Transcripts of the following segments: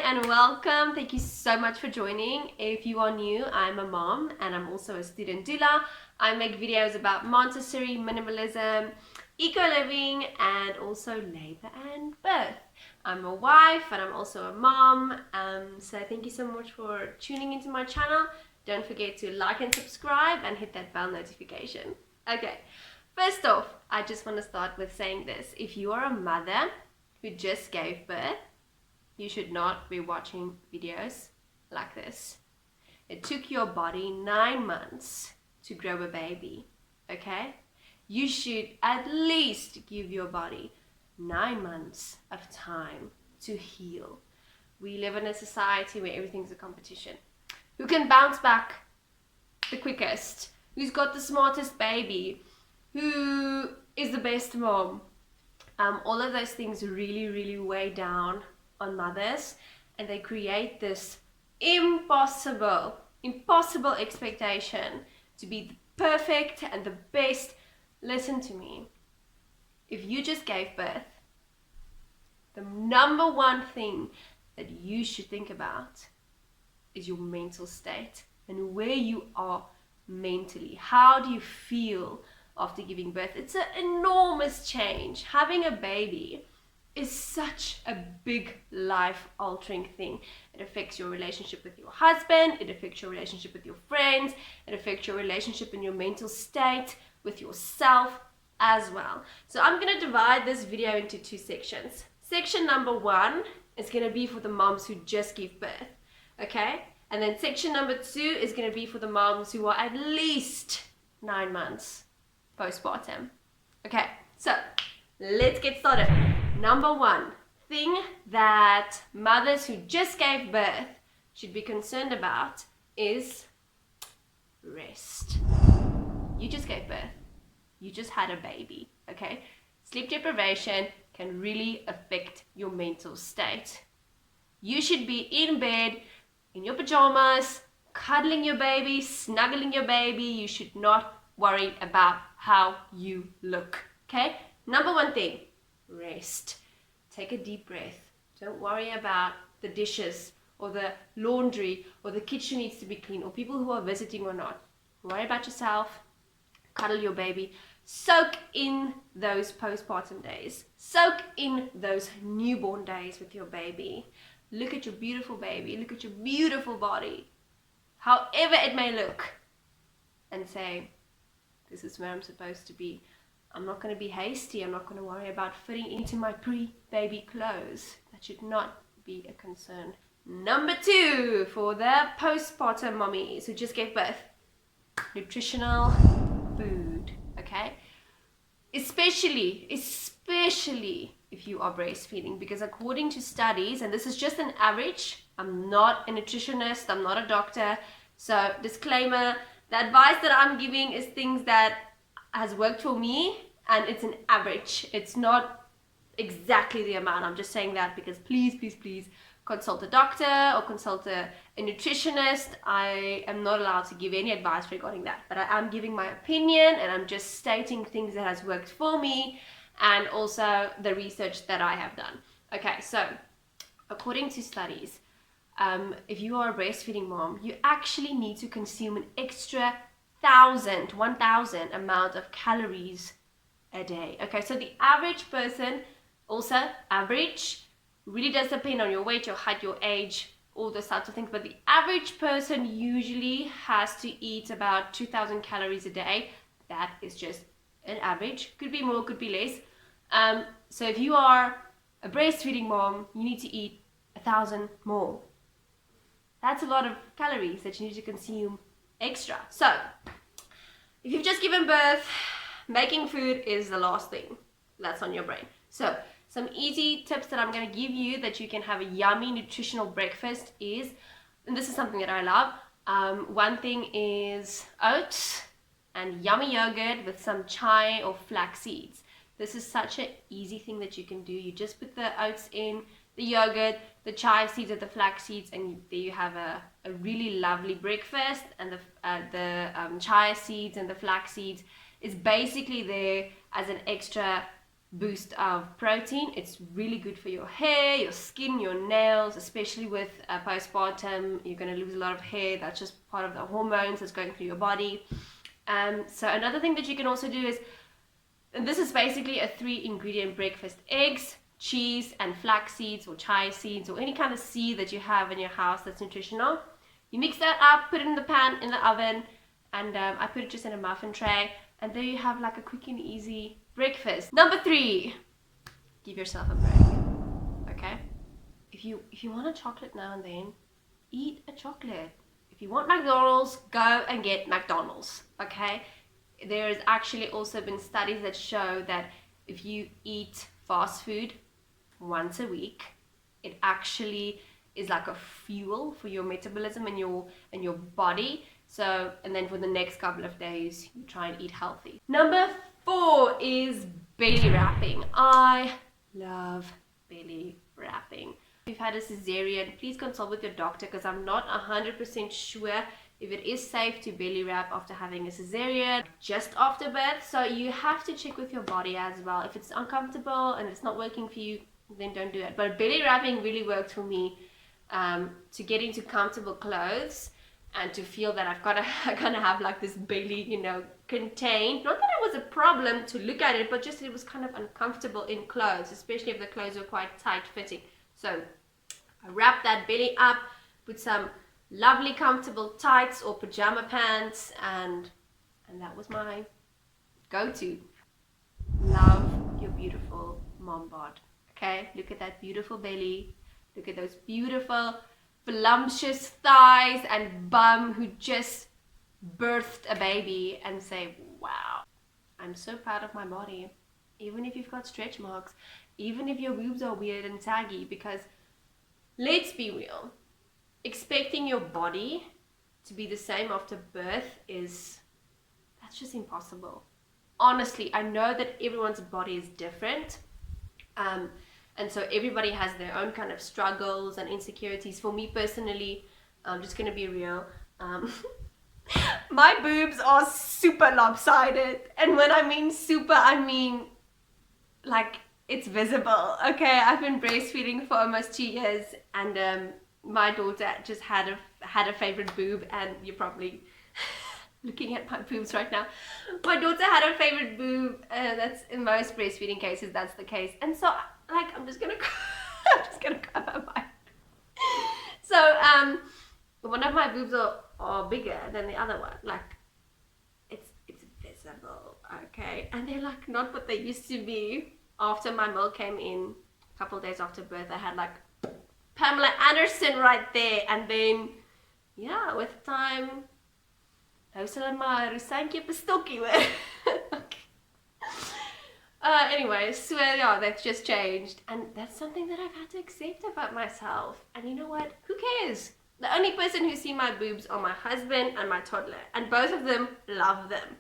and welcome. Thank you so much for joining. If you are new, I'm a mom and I'm also a student doula. I make videos about Montessori, minimalism, eco-living, and also labor and birth. I'm a wife and I'm also a mom. So thank you so much for tuning into my channel. Don't forget to like and subscribe and hit that bell notification. Okay, first off, I just want to start with saying this. If you are a mother who just gave birth, you should not be watching videos like this. It took your body 9 months to grow a baby, okay? You should at least give your body 9 months of time to heal. We live in a society where everything's a competition. Who can bounce back the quickest? Who's got the smartest baby? Who is the best mom? All of those things really weigh down on mothers, and they create this impossible expectation to be the perfect and the best. Listen to me. If you just gave birth, the number one thing that you should think about is your mental state and where you are mentally. How do you feel after giving birth? It's an enormous change. Having a baby is such a big life-altering thing. It affects your relationship with your husband, it affects your relationship with your friends, it affects your relationship and your mental state with yourself as well. So I'm going to divide this video into 2 sections. Section number 1 is going to be for the moms who just give birth, okay? And then section number 2 is going to be for the moms who are at least 9 months postpartum. Okay, so let's get started. Number 1 thing that mothers who just gave birth should be concerned about is rest. You just gave birth. You just had a baby, okay? Sleep deprivation can really affect your mental state. You should be in bed, in your pajamas, cuddling your baby, snuggling your baby. You should not worry about how you look, okay? Number 1 thing, rest. Take a deep breath. Don't worry about the dishes or the laundry or the kitchen needs to be clean or people who are visiting or not. Worry about yourself. Cuddle your baby. Soak in those postpartum days. Soak in those newborn days with your baby. Look at your beautiful baby. Look at your beautiful body, however it may look, and say, this is where I'm supposed to be. I'm not going to be hasty. I'm not going to worry about fitting into my pre-baby clothes. That should not be a concern. Number 2, for the postpartum mommies who just gave birth, nutritional food, okay? Especially if you are breastfeeding, because according to studies, and this is just an average, I'm not a nutritionist, I'm not a doctor, so disclaimer, the advice that I'm giving is things that has worked for me, and it's an average. It's not exactly the amount. I'm just saying that because please consult a doctor or consult a nutritionist. I am not allowed to give any advice regarding that, but I am giving my opinion, and I'm just stating things that has worked for me and also the research that I have done. Okay, so according to studies, if you are a breastfeeding mom, you actually need to consume an extra 1,000 amount of calories a day. Okay, so the average person, also average, really does depend on your weight, your height, your age, all those types of things, but the average person usually has to eat about 2,000 calories a day. That is just an average. Could be more, could be less. So if you are a breastfeeding mom, you need to eat 1,000 more. That's a lot of calories that you need to consume extra. So if you've just given birth, making food is the last thing that's on your brain. So some easy tips that I'm going to give you that you can have a yummy nutritional breakfast is, and this is something that I love, one thing is oats and yummy yogurt with some chai or flax seeds. This is such an easy thing that you can do. You just put the oats in, the yogurt, the chai seeds or the flax seeds, and there you have a really lovely breakfast. And the chai seeds and the flax seeds is basically there as an extra boost of protein. It's really good for your hair, your skin, your nails, especially with postpartum. You're going to lose a lot of hair. That's just part of the hormones that's going through your body. So another thing that you can also do is, and this is basically a 3-ingredient breakfast: eggs, cheese, and flax seeds or chia seeds or any kind of seed that you have in your house that's nutritional. You mix that up, put it in the pan, in the oven, and I put it just in a muffin tray, and there you have like a quick and easy breakfast. Number 3, give yourself a break, okay? If you want a chocolate now and then, eat a chocolate. If you want McDonald's, go and get McDonald's, okay? There's actually also been studies that show that if you eat fast food once a week, it actually is like a fuel for your metabolism and your body. So, and then for the next couple of days, you try and eat healthy. Number 4 is belly wrapping. I love belly wrapping. If you've had a cesarean, please consult with your doctor, because I'm not 100% sure if it is safe to belly wrap after having a cesarean, just after birth. So you have to check with your body as well. If it's uncomfortable and it's not working for you, then don't do it. But belly wrapping really worked for me, to get into comfortable clothes and to feel that I'm gonna have like this belly, contained. Not that it was a problem to look at it, but just it was kind of uncomfortable in clothes, especially if the clothes were quite tight fitting. So I wrapped that belly up, put some lovely comfortable tights or pajama pants, and that was my go-to. Love your beautiful mom bod. Okay, look at that beautiful belly. Look at those beautiful voluptuous thighs and bum who just birthed a baby, and say, wow, I'm so proud of my body. Even if you've got stretch marks, even if your boobs are weird and saggy, because let's be real, expecting your body to be the same after birth that's just impossible. Honestly, I know that everyone's body is different, and so everybody has their own kind of struggles and insecurities. For me personally, I'm just gonna be real, my boobs are super lopsided, and when I mean super, I mean like it's visible. Okay, I've been breastfeeding for almost 2 years, and my daughter just had a favorite boob, and you're probably looking at my boobs right now. My daughter had a favorite boob. That's in most breastfeeding cases, that's the case. And so, like, I'm just gonna cover my. So, one of my boobs are bigger than the other one. Like, it's visible, okay? And they're like not what they used to be. After my milk came in, a couple days after birth, I had like Pamela Anderson right there, and then yeah, with time, nou sal my Rusantjie op 'n stokkie hoor. Anyway, so yeah, that's just changed, and that's something that I've had to accept about myself. And you know what? Who cares? The only person who's seen my boobs are my husband and my toddler, and both of them love them.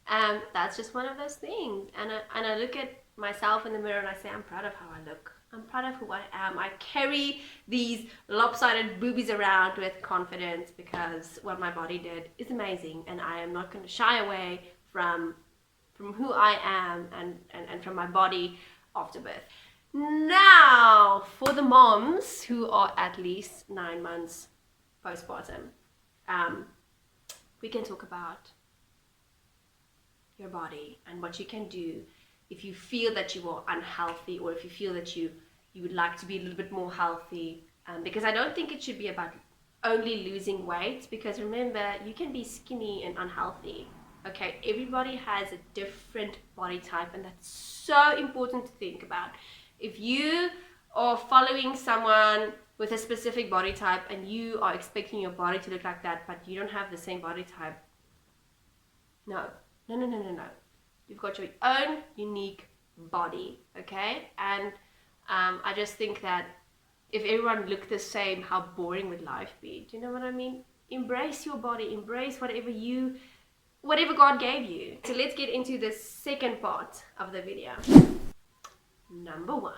And that's just one of those things. And I look at myself in the mirror and I say, I'm proud of how I look. I'm proud of who I am. I carry these lopsided boobies around with confidence, because what my body did is amazing, and I am not going to shy away from who I am and from my body after birth. Now, for the moms who are at least 9 months postpartum, we can talk about your body and what you can do if you feel that you are unhealthy, or if you feel that you would like to be a little bit more healthy, because I don't think it should be about only losing weight, because remember, you can be skinny and unhealthy. Okay, everybody has a different body type, and that's so important to think about. If you are following someone with a specific body type and you are expecting your body to look like that, but you don't have the same body type, no. You've got your own unique body, okay? And I just think that if everyone looked the same, how boring would life be? Do you know what I mean? Embrace your body, embrace whatever God gave you. So let's get into the second part of the video. Number 1,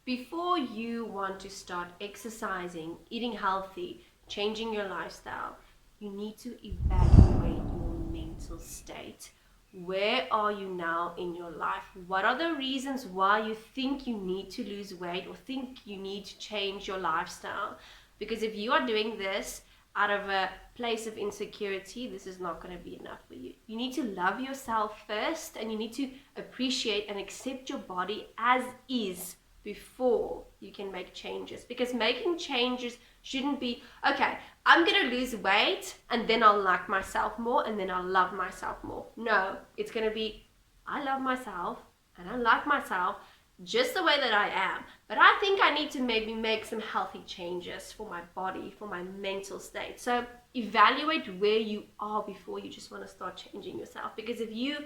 before you want to start exercising, eating healthy, changing your lifestyle, you need to evaluate your mental state. where are you now in your life? What are the reasons why you think you need to lose weight or think you need to change your lifestyle? Because if you are doing this out of a place of insecurity, this is not going to be enough for you. You need to love yourself first, and you need to appreciate and accept your body as is before you can make changes. Because making changes shouldn't be, okay, I'm going to lose weight and then I'll like myself more and then I'll love myself more. No, it's going to be, I love myself and I like myself just the way that I am. But I think I need to maybe make some healthy changes for my body, for my mental state. So evaluate where you are before you just want to start changing yourself. Because if you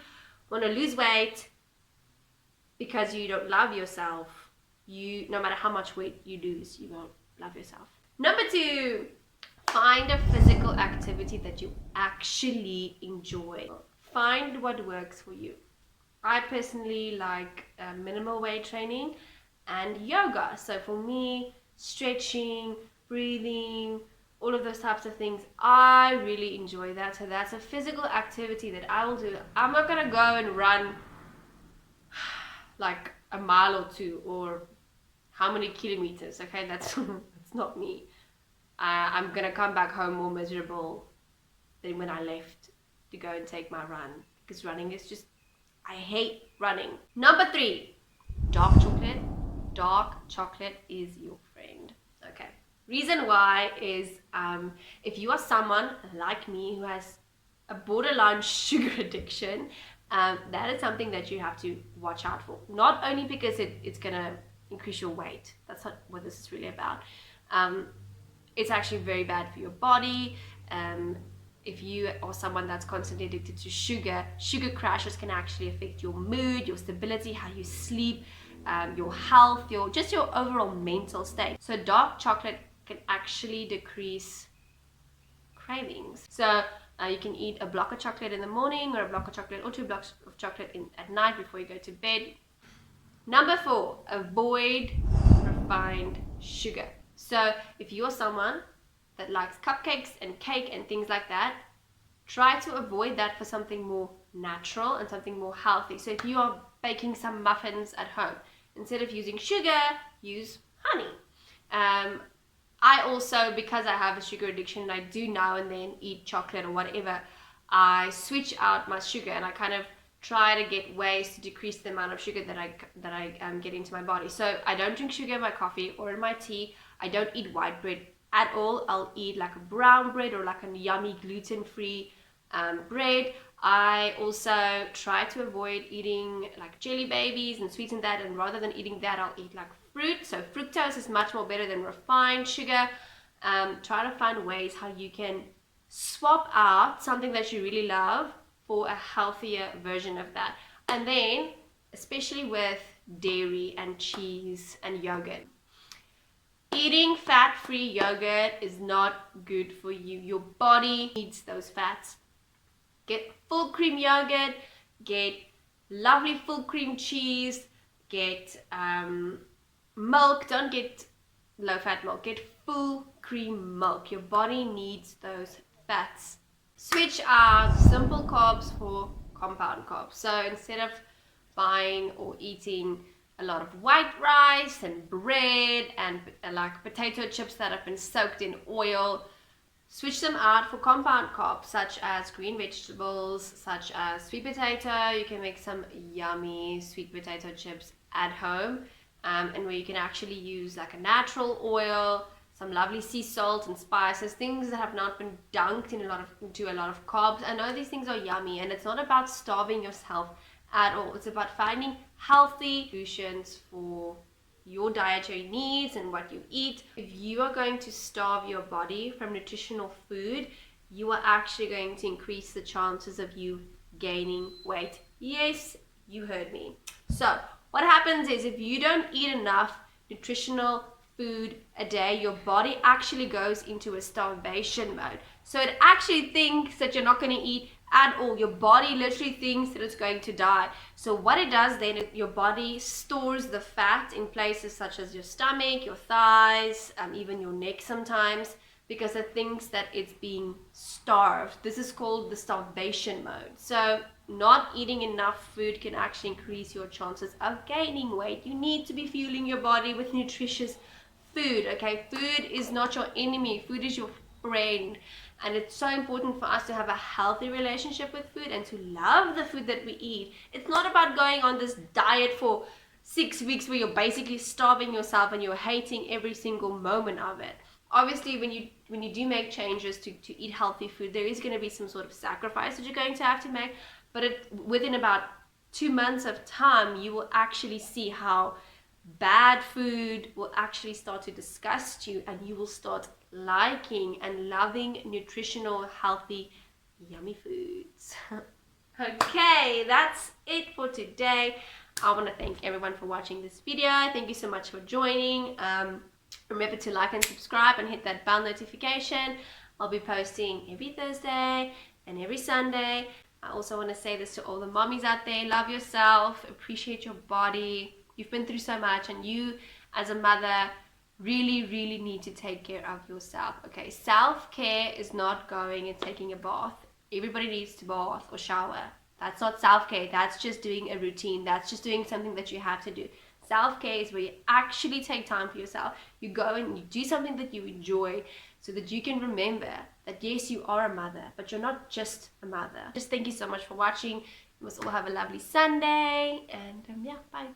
want to lose weight because you don't love yourself, no matter how much weight you lose, you won't love yourself. Number 2, find a physical activity that you actually enjoy. Find what works for you. I personally like minimal weight training and yoga. So for me, stretching, breathing, all of those types of things, I really enjoy that. So that's a physical activity that I will do. I'm not gonna go and run like a mile or 2 or how many kilometers, okay? That's not me. I'm gonna come back home more miserable than when I left to go and take my run, because running is just, I hate running. Number 3, dark chocolate. Dark chocolate is your friend. Okay. Reason why is if you are someone like me who has a borderline sugar addiction, that is something that you have to watch out for. Not only because it's gonna increase your weight. That's not what this is really about. It's actually very bad for your body. If you are someone that's constantly addicted to sugar crashes can actually affect your mood, your stability, how you sleep, your health, your overall mental state. So dark chocolate can actually decrease cravings. So you can eat a block of chocolate in the morning, or a block of chocolate or 2 blocks of chocolate at night before you go to bed. Number 4, avoid refined sugar. So if you're someone that likes cupcakes and cake and things like that, try to avoid that for something more natural and something more healthy. So if you are baking some muffins at home, instead of using sugar, use honey. I also, because I have a sugar addiction and I do now and then eat chocolate or whatever, I switch out my sugar and I kind of try to get ways to decrease the amount of sugar that I get into my body. So I don't drink sugar in my coffee or in my tea. I don't eat white bread at all. I'll eat like a brown bread or like a yummy gluten-free bread. I also try to avoid eating like jelly babies and sweets and that, and rather than eating that, I'll eat like fruit. So fructose is much more better than refined sugar. Try to find ways how you can swap out something that you really love for a healthier version of that. And then, especially with dairy and cheese and yogurt, eating fat-free yogurt is not good for you. Your body needs those fats. Get full cream yogurt, get lovely full cream cheese, get milk. Don't get low-fat milk, get full cream milk. Your body needs those fats. Switch out simple carbs for compound carbs. So instead of buying or eating a lot of white rice and bread and like potato chips that have been soaked in oil, switch them out for compound carbs such as green vegetables, such as sweet potato. You can make some yummy sweet potato chips at home, and where you can actually use like a natural oil, some lovely sea salt and spices, things that have not been dunked into a lot of carbs. I know these things are yummy, and it's not about starving yourself at all. It's about finding healthy solutions for your dietary needs and what you eat. If you are going to starve your body from nutritional food, you are actually going to increase the chances of you gaining weight. Yes, you heard me. So what happens is, if you don't eat enough nutritional food a day, your body actually goes into a starvation mode. So it actually thinks that you're not going to eat at all. Your body literally thinks that it's going to die. So what it does then, your body stores the fat in places such as your stomach, your thighs, even your neck sometimes, because it thinks that it's being starved. This is called the starvation mode. So not eating enough food can actually increase your chances of gaining weight. You need to be fueling your body with nutritious food, okay? Food is not your enemy, food is your friend. And it's so important for us to have a healthy relationship with food and to love the food that we eat. It's not about going on this diet for 6 weeks where you're basically starving yourself and you're hating every single moment of it. Obviously, when you do make changes to eat healthy food, there is going to be some sort of sacrifice that you're going to have to make, but within about 2 months of time, you will actually see how bad food will actually start to disgust you, and you will start liking and loving nutritional, healthy, yummy foods. Okay, that's it for today. I want to thank everyone for watching this video. Thank you so much for joining. Remember to like and subscribe and hit that bell notification. I'll be posting every Thursday and every Sunday. I also want to say this to all the mommies out there. Love yourself, appreciate your body. You've been through so much, and you as a mother really, really need to take care of yourself. Okay, self-care is not going and taking a bath. Everybody needs to bath or shower. That's not self-care. That's just doing a routine. That's just doing something that you have to do. Self-care is where you actually take time for yourself. You go and you do something that you enjoy so that you can remember that yes, you are a mother, but you're not just a mother. Just thank you so much for watching. You must all have a lovely Sunday, and yeah, bye.